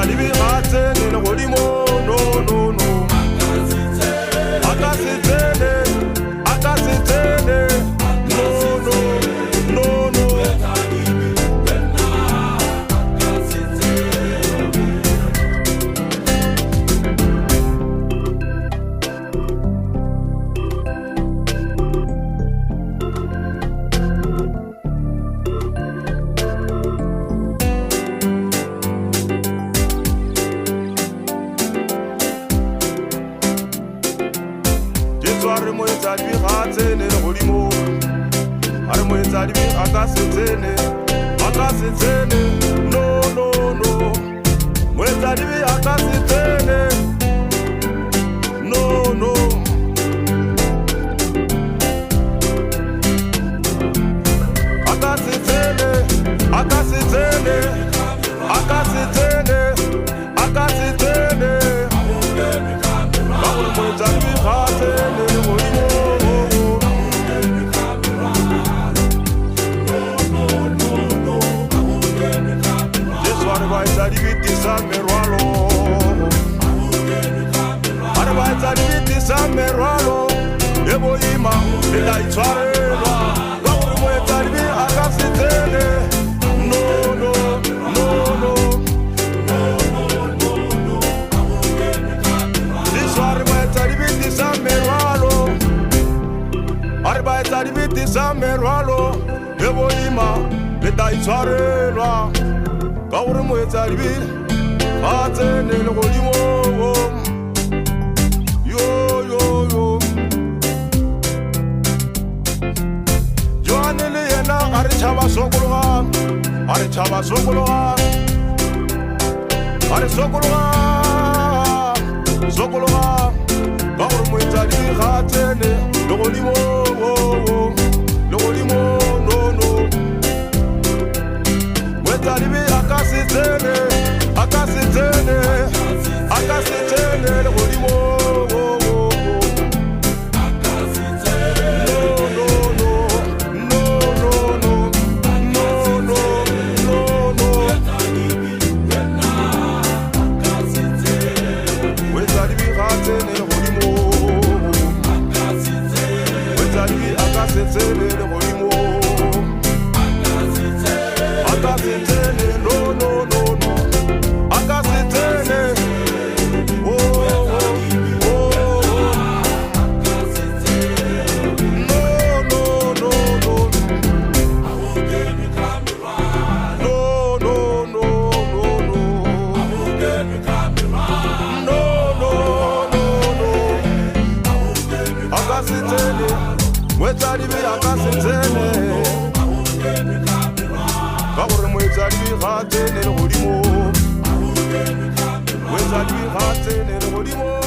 Mwetalibi atene le godimo no no no. Akasitene no no no no. Are mwetalibi atene le godimo. Are mwetalibi akasitene no no no. Mwetalibi akasitene no no. Akasitene mwetalibi atene le godimo. Merwalo eboyima elaitshwarelwa ka gore moetadibi a ka se tsene no no no no. Disware moetadibi disa merwalo are baetadibi disa merwalo eboyima elaitshwarelwa ka gore moetadibi a tsene le godimo. Are chava sokologa ka gore moetadibi ga tsene le godimo no no. Moetadibi a ka se tsene le godimo. Mwetalibi akasitene ka gore moetadibi ga tsene le godimo. Moetadibi ga tsene le godimo.